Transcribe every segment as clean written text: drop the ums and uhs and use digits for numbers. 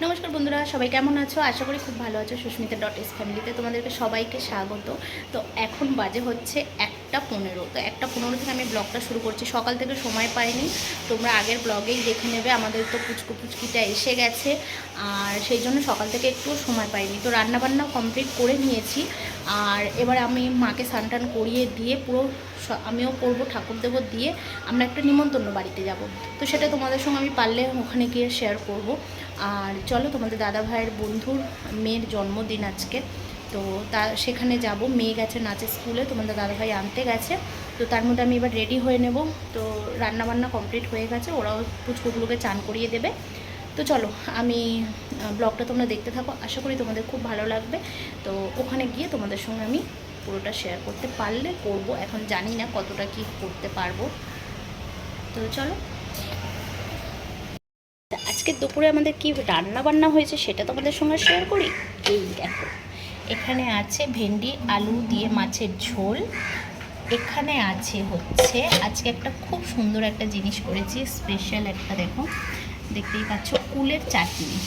নমস্কার বন্ধুরা, সবাই কেমন আছো? আশা করি খুব ভালো আছো। সুস্মিতা .s ফ্যামিলিতে তোমাদেরকে সবাইকে স্বাগত। তো এখন বাজে হচ্ছে 1:15। তো 1:15 থেকে আমি ব্লগটা শুরু করছি। সকাল থেকে সময় পাইনি, তোমরা আগের ব্লগেই দেখে নেবে। আমাদের তো পুচকিটা এসে গেছে, আর সেই জন্য সকাল থেকে একটু সময় পাইনি। তো রান্নাবান্না কমপ্লিট করে নিয়েছি, আর এবার আমি মাকে স্নান করিয়ে দিয়ে পুরো আমিও করবো, ঠাকুরদেবও দিয়ে আমরা একটা নিমন্ত্রণ বাড়িতে যাব। তো সেটা তোমাদের সঙ্গে আমি পারলে ওখানে গিয়ে শেয়ার করব। আর চলো, তোমাদের দাদা ভাইয়ের বন্ধুর মেয়ের জন্মদিন আজকে, তো সেখানে যাব। মেয়ে গেছে নাচের স্কুলে, তোমাদের দাদা ভাই আনতে গেছে। তো তার মধ্যে আমি এবার রেডি হয়ে নেব। তো রান্নাবান্না কমপ্লিট হয়ে গেছে, ওরাও পুচকুগুলোকে চান করিয়ে দেবে। তো চলো, আমি ব্লগটা তোমরা দেখতে থাকো, আশা করি তোমাদের খুব ভালো লাগবে। তো ওখানে গিয়ে তোমাদের সঙ্গে আমি পুরোটা শেয়ার করতে পারলে করব, এখন জানি না কতটা কি করতে পারবো। তো চলো, আজকে দুপুরে আমাদের কি রান্না বান্না হয়েছে সেটা তোমাদের সঙ্গে শেয়ার করি। এই দেখো, এখানে আছে ভেন্ডি আলু দিয়ে মাছের ঝোল। এখানে আছে হচ্ছে আজকে একটা খুব সুন্দর একটা জিনিস করেছি, স্পেশাল একটা, দেখো দেখতেই পাচ্ছ, কুলের চাটনি।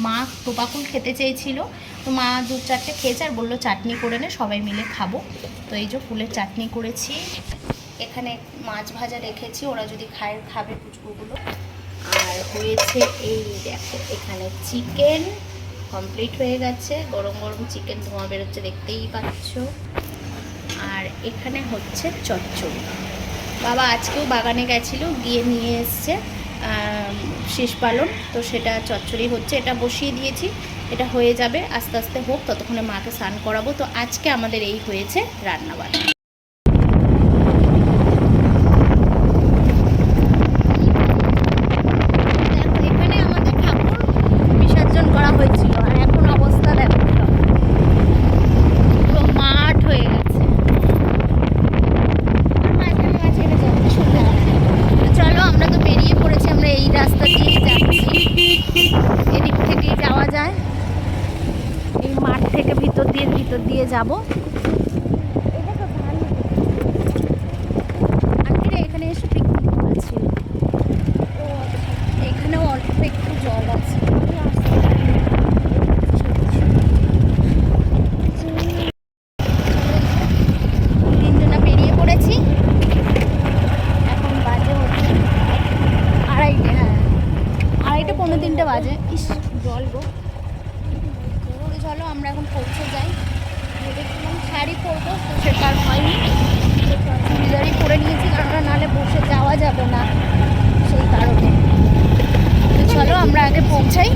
মা টোপাকুল খেতে চেয়েছিল, তো মা 2-4টে খেয়েছে আর বললো চাটনি করে নে, সবাই মিলে খাবো। তো এই যে কুলের চাটনি করেছি। এখানে মাছ ভাজা রেখেছি, ওরা যদি খাবে পুচকুগুলো। আর হয়েছে এই দেখো, এখানে চিকেন কমপ্লিট হয়ে গেছে, গরম গরম চিকেন, ধোঁয়া বেরোচ্ছে দেখতেই পাচ্ছ। আর এখানে হচ্ছে চচ্চড়ি। বাবা আজকেও বাগানে গেছিলো, গিয়ে নিয়ে এসছে শেষ পালন, তো সেটা চচ্চড়ি হচ্ছে। এটা বসিয়ে দিয়েছি, এটা হয়ে যাবে, আস্তে আস্তে হোক, ততক্ষণে মাকে স্নান করাবো। তো আজকে আমাদের এই হয়েছে রান্নাবান্না। ভিতর দিয়ে যাব। এখানে এসে পিকনিক করেছিল, এখানেও অল্প একটু জল আছে। তিনজনা বেরিয়ে পড়েছি, এখন বাজে হচ্ছে 2:30। হ্যাঁ, 2:30 পৌনে 3টে বাজে। ইস, জল গো। চলো আমরা এখন পৌঁছে যাই। ভেবেছিলাম শাড়ি পরবো, তো সেটা আর হয়নি, চুড়িদারই পরে নিয়েছি, কারণ নাহলে বসে যাওয়া যাবে না, সেই কারণে। তো চলো আমরা আগে পৌঁছাই।